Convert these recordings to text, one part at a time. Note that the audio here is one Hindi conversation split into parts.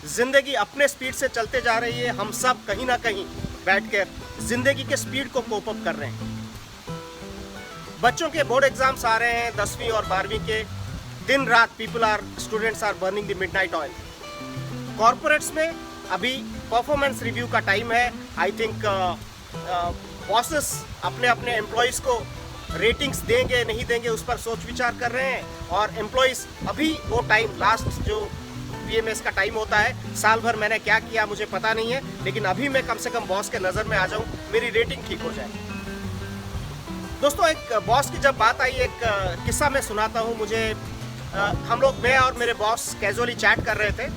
जिंदगी अपने स्पीड से चलते जा रही है, हम सब कहीं ना कहीं बैठकर जिंदगी के स्पीड को कोप अप कर रहे हैं। बच्चों के बोर्ड एग्जाम्स आ रहे हैं 10वीं और 12वीं के, दिन रात students are burning the midnight oil. Corporates में अभी परफॉर्मेंस रिव्यू का टाइम है। आई थिंक बॉसेस अपने अपने एम्प्लॉयज़ को रेटिंग्स देंगे नहीं देंगे उस पर सोच विचार कर रहे हैं, और एम्प्लॉयज़ अभी वो टाइम लास्ट जो पीएमएस का टाइम होता है, साल भर मैंने क्या किया मुझे पता नहीं है, लेकिन अभी मैं कम से कम बॉस के नज़र में आ जाऊं, मेरी रेटिंग ठीक हो जाए। दोस्तों, एक बॉस की जब बात आई, एक किस्सा मैं सुनाता हूं। मैं और मेरे बॉस कैजुअली चैट कर रहे थे,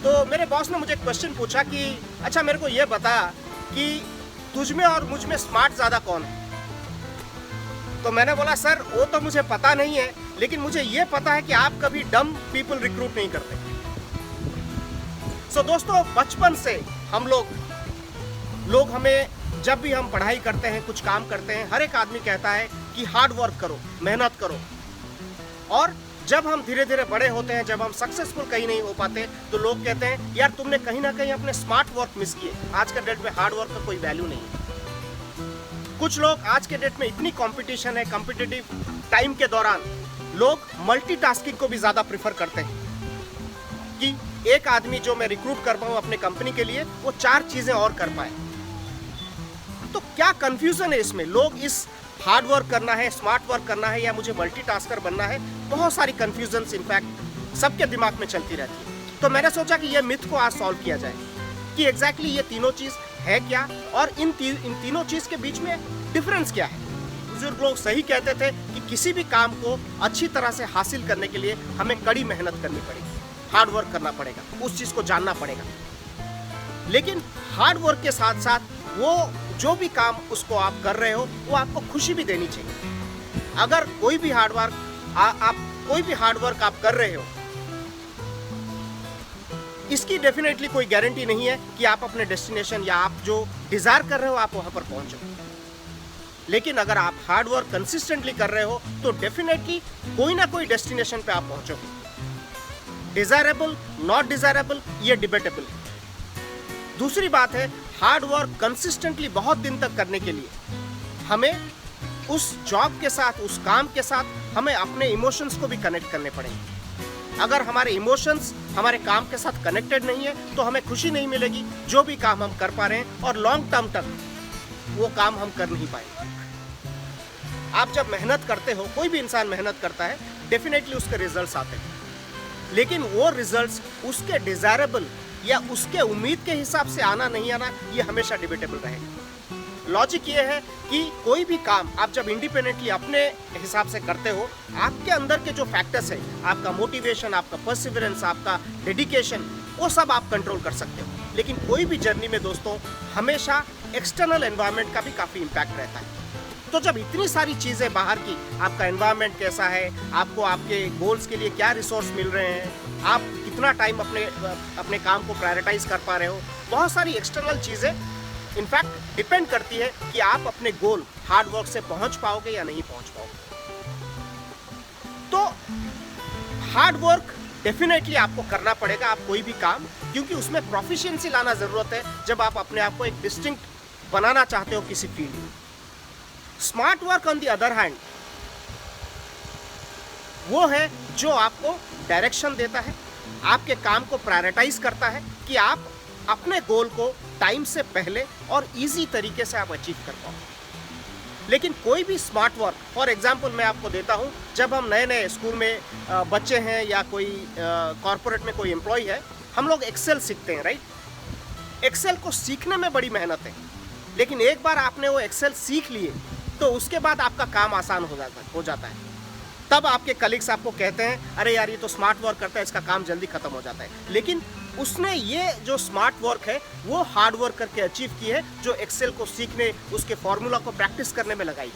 तो मेरे बॉस ने मुझे क्वेश्चन पूछा कि अच्छा मेरे को ये बता कि तुझ में और मुझ में स्मार्ट ज़्यादा कौन है। तो मैंने बोला सर वो तो मुझे पता नहीं है, लेकिन मुझे ये पता है कि आप कभी डम पीपल रिक्रूट नहीं करते। दोस्तों, बचपन से हम लोग हमें जब भी हम पढ़ाई करते हैं, कुछ काम करते हैं, हर एक आदमी कहता है कि हार्ड वर्क करो, मेहनत करो। और जब हम धीरे धीरे बड़े होते हैं, जब हम सक्सेसफुल कहीं नहीं हो पाते, तो लोग कहते हैं यार तुमने कहीं ना कहीं अपने स्मार्ट वर्क मिस किए। आज के डेट में हार्ड वर्क का कोई वैल्यू नहीं है। कुछ लोग आज के डेट में इतनी कंपटीशन है, कॉम्पिटिटिव टाइम के दौरान लोग मल्टीटास्किंग को भी ज़्यादा प्रीफर करते हैं कि एक आदमी जो मैं रिक्रूट कर पाऊँ अपने कंपनी के लिए, वो 4 चीज़ें और कर पाए। तो क्या कंफ्यूजन है इसमें? लोग इस हार्ड वर्क करना है, स्मार्ट वर्क करना है, या मुझे मल्टीटास्कर बनना है, बहुत सारी कंफ्यूजन्स इनफैक्ट सबके दिमाग में चलती रहती है। तो मैंने सोचा कि यह मिथ को आज सॉल्व किया जाए कि एग्जैक्टली ये तीनों चीज़ है क्या, और इन तीनों चीज़ के बीच में डिफरेंस क्या है। बुजुर्ग लोग सही कहते थे कि किसी भी काम को अच्छी तरह से हासिल करने के लिए हमें कड़ी मेहनत करनी पड़ेगी, हार्ड वर्क करना पड़ेगा, उस चीज़ को जानना पड़ेगा। लेकिन हार्ड वर्क के साथ साथ वो जो भी काम उसको आप कर रहे हो, वो आपको खुशी भी देनी चाहिए। अगर कोई भी हार्ड वर्क आप कर रहे हो, इसकी डेफिनेटली कोई गारंटी नहीं है कि आप अपने डेस्टिनेशन या आप जो डिजायर कर रहे हो आप वहां पर पहुंचो। लेकिन अगर आप हार्ड वर्क कंसिस्टेंटली कर रहे हो, तो डेफिनेटली कोई ना कोई डेस्टिनेशन पे आप पहुंचोगे। डिजायरेबल, नॉट डिजायरेबल, ये डिबेटेबल है। दूसरी बात है, हार्ड वर्क कंसिस्टेंटली बहुत दिन तक करने के लिए हमें उस जॉब के साथ, उस काम के साथ हमें अपने इमोशंस को भी कनेक्ट करने पड़ेंगे। अगर हमारे इमोशंस हमारे काम के साथ कनेक्टेड नहीं है, तो हमें खुशी नहीं मिलेगी जो भी काम हम कर पा रहे हैं, और लॉन्ग टर्म तक वो काम हम कर नहीं पाएंगे। आप जब मेहनत करते हो, कोई भी इंसान मेहनत करता है, डेफिनेटली उसके रिजल्ट्स आते हैं, लेकिन वो रिजल्ट्स उसके डिजायरेबल या उसके उम्मीद के हिसाब से आना नहीं आना, ये हमेशा डिबेटेबल रहेगा। लॉजिक ये है कि कोई भी काम आप जब इंडिपेंडेंटली अपने हिसाब से करते हो, आपके अंदर के जो फैक्टर्स है, आपका मोटिवेशन, आपका परसिवरेंस, आपका डेडिकेशन, वो सब आप कंट्रोल कर सकते हो। लेकिन कोई भी जर्नी में दोस्तों हमेशा एक्सटर्नल एनवायरनमेंट का भी काफ़ी इम्पैक्ट रहता है। तो जब इतनी सारी चीज़ें बाहर की, आपका एनवायरनमेंट कैसा है, आपको आपके गोल्स के लिए क्या रिसोर्स मिल रहे हैं, आप कितना टाइम अपने काम को प्रायोरिटाइज कर पा रहे हो, बहुत सारी एक्सटर्नल चीज़ें इनफैक्ट डिपेंड करती है कि आप अपने गोल हार्ड वर्क से पहुंच पाओगे या नहीं पहुंच पाओगे। तो हार्ड वर्क डेफिनेटली आपको करना पड़ेगा, आप कोई भी काम, क्योंकि उसमें प्रोफिशिएंसी लाना जरूरत है जब आप अपने आप को एक डिस्टिंक्ट बनाना चाहते हो किसी फील्ड में। Smart work on the other hand वो है जो आपको डायरेक्शन देता है, आपके काम को प्रायोरिटाइज करता है कि आप अपने गोल को टाइम से पहले और इजी तरीके से आप अचीव कर पाओ। लेकिन कोई भी स्मार्ट वर्क, फॉर एग्जांपल मैं आपको देता हूं, जब हम नए नए स्कूल में बच्चे हैं या कोई कॉर्पोरेट में कोई एम्प्लॉय है, हम लोग एक्सेल सीखते हैं, राइट। एक्सेल को सीखने में बड़ी मेहनत है, लेकिन एक बार आपने वो एक्सेल सीख लिए तो उसके बाद आपका काम आसान हो जाता है। तब आपके कलीग्स आपको कहते हैं अरे यार ये तो स्मार्ट वर्क करता है, इसका काम जल्दी खत्म हो जाता है। लेकिन उसने ये जो स्मार्ट वर्क है वो हार्ड वर्क करके अचीव की है, जो एक्सेल को सीखने, उसके फॉर्मूला को प्रैक्टिस करने में लगाई।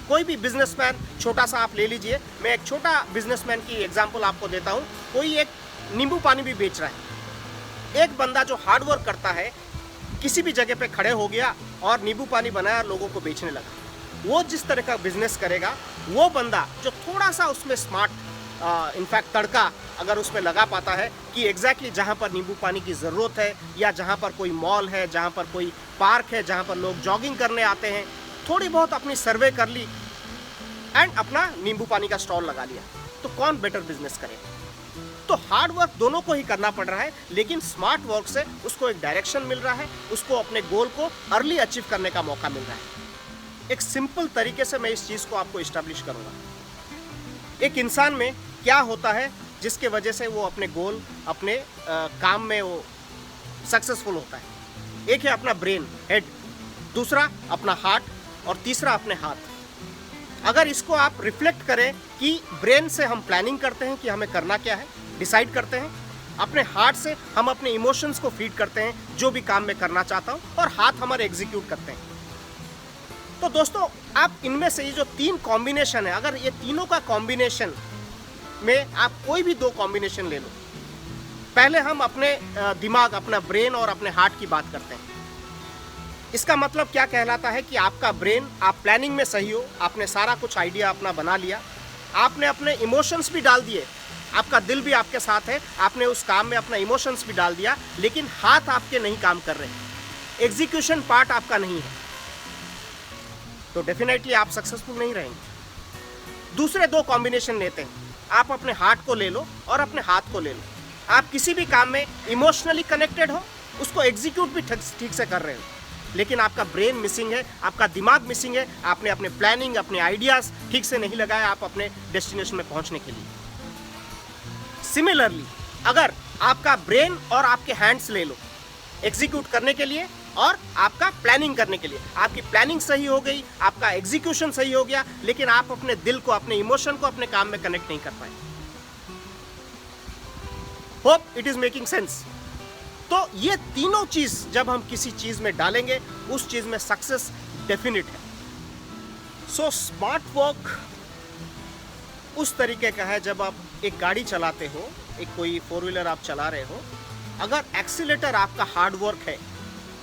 कोई भी बिजनेसमैन, छोटा सा आप ले लीजिए, मैं एक छोटा बिजनेसमैन की एग्जांपल आपको देता हूँ। कोई एक नींबू पानी भी बेच रहा है, एक बंदा जो हार्ड वर्क करता है किसी भी जगह पे खड़े हो गया और नींबू पानी बनाया, लोगों को बेचने लगा। वो जिस तरह का बिजनेस करेगा, वो बंदा जो थोड़ा सा उसमें स्मार्ट इनफैक्ट तड़का अगर उसमें लगा पाता है कि एग्जैक्टली जहाँ पर नींबू पानी की ज़रूरत है, या जहाँ पर कोई मॉल है, जहाँ पर कोई पार्क है, जहाँ पर लोग जॉगिंग करने आते हैं, थोड़ी बहुत अपनी सर्वे कर ली एंड अपना नींबू पानी का स्टॉल लगा लिया, तो कौन बेटर बिजनेस करे? तो हार्ड वर्क दोनों को ही करना पड़ रहा है, लेकिन स्मार्ट वर्क से उसको एक डायरेक्शन मिल रहा है, उसको अपने गोल को अर्ली अचीव करने का मौका मिल रहा है। एक सिंपल तरीके से मैं इस चीज़ को आपको इस्टेब्लिश करूंगा। एक इंसान में क्या होता है जिसके वजह से वो अपने गोल, अपने काम में वो सक्सेसफुल होता है? एक है अपना ब्रेन, हेड, दूसरा अपना हार्ट, और तीसरा अपने हाथ। अगर इसको आप रिफ्लेक्ट करें कि ब्रेन से हम प्लानिंग करते हैं कि हमें करना क्या है, डिसाइड करते हैं, अपने हार्ट से हम अपने इमोशंस को फीड करते हैं जो भी काम मैं करना चाहता हूं, और हाथ हमारे एग्जीक्यूट करते हैं। तो दोस्तों, आप इनमें से ये जो 3 कॉम्बिनेशन है, अगर ये तीनों का कॉम्बिनेशन में आप कोई भी 2 कॉम्बिनेशन ले लो। पहले हम अपने दिमाग, अपना ब्रेन और अपने हार्ट की बात करते हैं। इसका मतलब क्या कहलाता है कि आपका ब्रेन, आप प्लानिंग में सही हो, आपने सारा कुछ आइडिया अपना बना लिया, आपने अपने इमोशंस भी डाल दिए, आपका दिल भी आपके साथ है, आपने उस काम में अपना इमोशंस भी डाल दिया, लेकिन हाथ आपके नहीं काम कर रहे, एग्जीक्यूशन पार्ट आपका नहीं है, तो डेफिनेटली आप सक्सेसफुल नहीं रहेंगे। दूसरे 2 कॉम्बिनेशन लेते हैं। आप अपने हार्ट को ले लो और अपने हाथ को ले लो। आप किसी भी काम में इमोशनली कनेक्टेड हो, उसको एग्जीक्यूट भी ठीक से कर रहे हो, लेकिन आपका ब्रेन मिसिंग है, आपका दिमाग मिसिंग है, आपने अपने प्लानिंग, अपने आइडियाज ठीक से नहीं लगाया आप अपने डेस्टिनेशन में पहुंचने के लिए। सिमिलरली, अगर आपका ब्रेन और आपके हैंड्स ले लो एग्जीक्यूट करने के लिए और आपका प्लानिंग करने के लिए, आपकी प्लानिंग सही हो गई, आपका एग्जीक्यूशन सही हो गया, लेकिन आप अपने दिल को, अपने इमोशन को अपने काम में कनेक्ट नहीं कर पाए। Hope it is making sense. तो ये तीनों चीज जब हम किसी चीज में डालेंगे, उस चीज में सक्सेस डेफिनेट है। सो स्मार्ट वर्क उस तरीके का है, जब आप एक गाड़ी चलाते हो, एक कोई 4 व्हीलर आप चला रहे हो, अगर एक्सीलेटर आपका हार्ड वर्क है,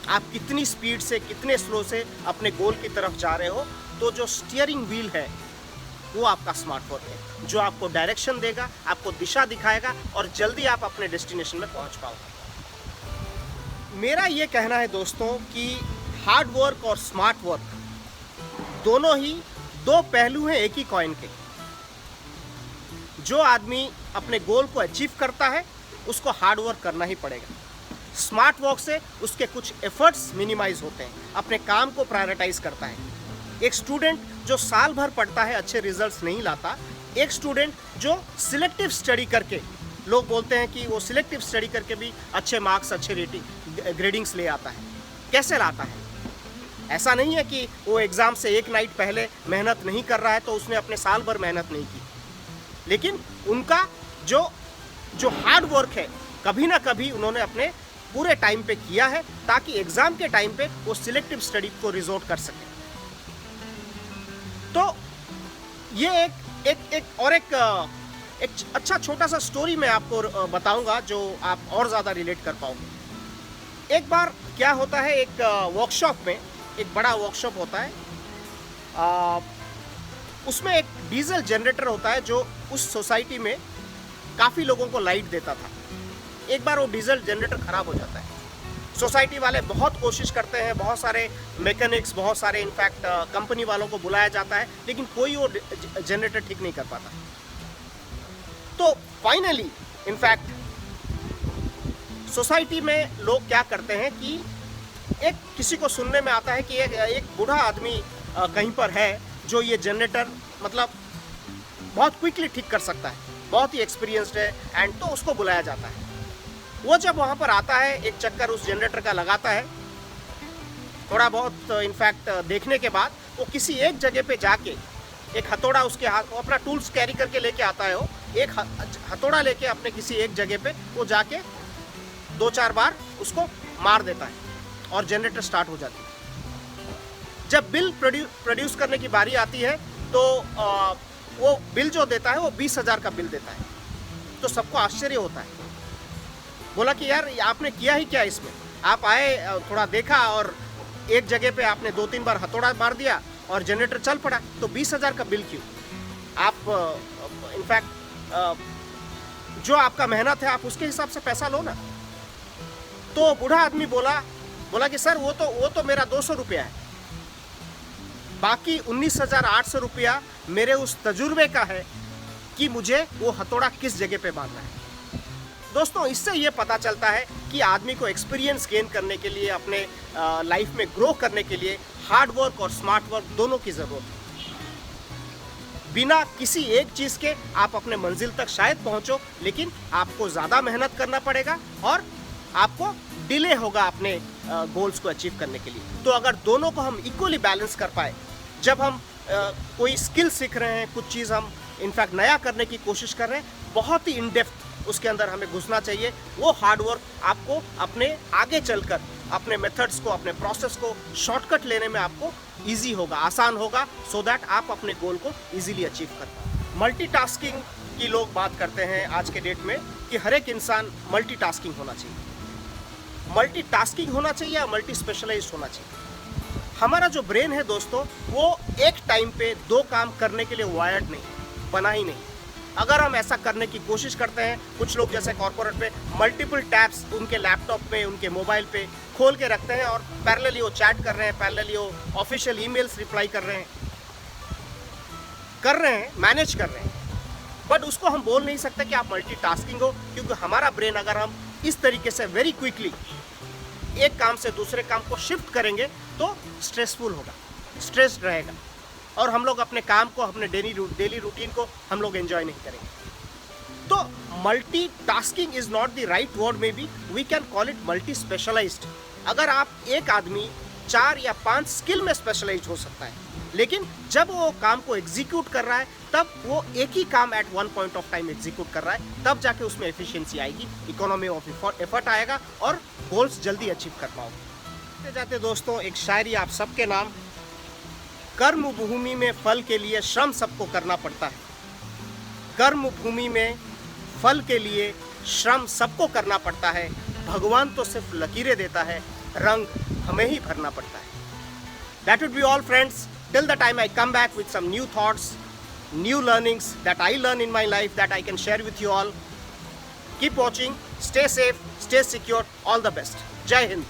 आप कितनी स्पीड से, कितने स्लो से अपने गोल की तरफ जा रहे हो, तो जो स्टीयरिंग व्हील है वो आपका स्मार्ट वर्क है, जो आपको डायरेक्शन देगा, आपको दिशा दिखाएगा और जल्दी आप अपने डेस्टिनेशन में पहुंच पाओगे। मेरा ये कहना है दोस्तों कि हार्ड वर्क और स्मार्ट वर्क दोनों ही 2 पहलू हैं एक ही कॉइन के। जो आदमी अपने गोल को अचीव करता है, उसको हार्ड वर्क करना ही पड़ेगा। स्मार्ट वर्क से उसके कुछ एफर्ट्स मिनिमाइज होते हैं, अपने काम को प्रायोरिटाइज करता है। एक स्टूडेंट जो साल भर पढ़ता है, अच्छे रिजल्ट्स नहीं लाता। एक स्टूडेंट जो सिलेक्टिव स्टडी करके, लोग बोलते हैं कि वो सिलेक्टिव स्टडी करके भी अच्छे मार्क्स, अच्छे ग्रेडिंग्स ले आता है। कैसे लाता है? ऐसा नहीं है कि वो एग्ज़ाम से एक नाइट पहले मेहनत नहीं कर रहा है तो उसने अपने साल भर मेहनत नहीं की, लेकिन उनका जो हार्ड वर्क है, कभी ना कभी उन्होंने अपने पूरे टाइम पे किया है, ताकि एग्ज़ाम के टाइम पे वो सिलेक्टिव स्टडी को रिजोर्ट कर सके। तो ये एक अच्छा छोटा सा स्टोरी मैं आपको बताऊंगा जो आप और ज़्यादा रिलेट कर पाओगे। एक बार क्या होता है, एक वर्कशॉप में, एक बड़ा वर्कशॉप होता है, उसमें एक डीजल जनरेटर होता है जो उस सोसाइटी में काफ़ी लोगों को लाइट देता था। एक बार वो डीजल जनरेटर ख़राब हो जाता है। सोसाइटी वाले बहुत कोशिश करते हैं, बहुत सारे मैकेनिक्स, बहुत सारे इनफैक्ट कंपनी वालों को बुलाया जाता है, लेकिन कोई वो जनरेटर ठीक नहीं कर पाता। तो फाइनली इनफैक्ट सोसाइटी में लोग क्या करते हैं कि किसी को सुनने में आता है कि एक बूढ़ा आदमी कहीं पर है जो ये जनरेटर मतलब बहुत क्विकली ठीक कर सकता है, बहुत ही एक्सपीरियंस्ड है, एंड तो उसको बुलाया जाता है। वो जब वहाँ पर आता है, एक चक्कर उस जनरेटर का लगाता है, थोड़ा बहुत इनफैक्ट देखने के बाद वो किसी एक जगह पे जाके एक हथौड़ा उसके हाथ, वो अपना टूल्स कैरी करके लेके आता है, वो एक हथौड़ा लेके अपने किसी एक जगह पे वो जाके 2-4 बार उसको मार देता है और जनरेटर स्टार्ट हो जाती है। जब बिल प्रोड्यूस करने की बारी आती है तो वो बिल जो देता है वो 20,000 का बिल देता है। तो सबको आश्चर्य होता है, बोला कि यार आपने किया ही क्या इसमें? आप आए, थोड़ा देखा और एक जगह पे आपने 2-3 बार हथौड़ा मार दिया और जनरेटर चल पड़ा, तो 20,000 का बिल क्यों? आप इनफैक्ट जो आपका मेहनत है आप उसके हिसाब से पैसा लो ना। तो बूढ़ा आदमी बोला कि सर वो तो मेरा 200 रुपया है, बाकी 19,800 रुपया मेरे उस तजुर्बे का है कि मुझे वो हथौड़ा किस जगह पे बांधना है। दोस्तों, इससे ये पता चलता है कि आदमी को एक्सपीरियंस गेन करने के लिए, अपने लाइफ में ग्रो करने के लिए हार्ड वर्क और स्मार्ट वर्क दोनों की ज़रूरत है। बिना किसी एक चीज़ के आप अपने मंजिल तक शायद पहुंचो, लेकिन आपको ज़्यादा मेहनत करना पड़ेगा और आपको डिले होगा अपने गोल्स को अचीव करने के लिए। तो अगर दोनों को हम इक्वली बैलेंस कर पाए, जब हम कोई स्किल सीख रहे हैं, कुछ चीज़ हम इनफैक्ट नया करने की कोशिश कर रहे हैं, बहुत ही इन डेप्थ उसके अंदर हमें घुसना चाहिए। वो हार्ड वर्क आपको अपने आगे चलकर अपने मेथड्स को, अपने प्रोसेस को शॉर्टकट लेने में आपको इजी होगा, आसान होगा, सो दैट आप अपने गोल को इजीली अचीव कर पाए। मल्टीटास्किंग की लोग बात करते हैं आज के डेट में कि हर एक इंसान मल्टीटास्किंग होना चाहिए। मल्टीटास्किंग होना चाहिए या मल्टी स्पेशलाइज्ड होना चाहिए। हमारा जो ब्रेन है दोस्तों, वो एक टाइम पे दो काम करने के लिए वायर्ड नहीं, बना ही नहीं। अगर हम ऐसा करने की कोशिश करते हैं, कुछ लोग जैसे कॉर्पोरेट में मल्टीपल टैब्स उनके लैपटॉप पे, उनके मोबाइल पे खोल के रखते हैं और पैरेलली वो चैट कर रहे हैं, पैरेलली वो ऑफिशियल ईमेल्स रिप्लाई कर रहे हैं, मैनेज कर रहे हैं। बट उसको हम बोल नहीं सकते कि आप मल्टीटास्किंग हो, क्योंकि हमारा ब्रेन अगर हम इस तरीके से वेरी क्विकली एक काम से दूसरे काम को शिफ्ट करेंगे तो स्ट्रेसफुल होगा, स्ट्रेस्ड रहेगा और हम लोग अपने काम को, अपने डेली रूटीन को हम लोग एंजॉय नहीं करेंगे। तो multitasking is not the right word, may be we can call it multi specialised. अगर आप एक आदमी 4 या 5 स्किल में स्पेशलाइज्ड हो सकता है, लेकिन जब वो काम को एग्जीक्यूट कर रहा है तब वो एक ही काम at one point of time execute कर रहा है, तब जाके उसमें एफिशिएंसी आएगी, इकोनॉमी ऑफ एफर्ट आएगा और गोल्स जल्दी अचीव कर पाओगे। जाते दोस्तों, एक शायरी आप सबके नाम। कर्म भूमि में फल के लिए श्रम सबको करना पड़ता है। कर्म भूमि में फल के लिए श्रम सबको करना पड़ता है। भगवान तो सिर्फ लकीरें देता है, रंग हमें ही भरना पड़ता है। That would be all, friends. Till the time I come back with some new thoughts, new learnings that I learn in my life that I can share with you all. Keep watching, stay safe, stay secure, all the best. Jai Hind.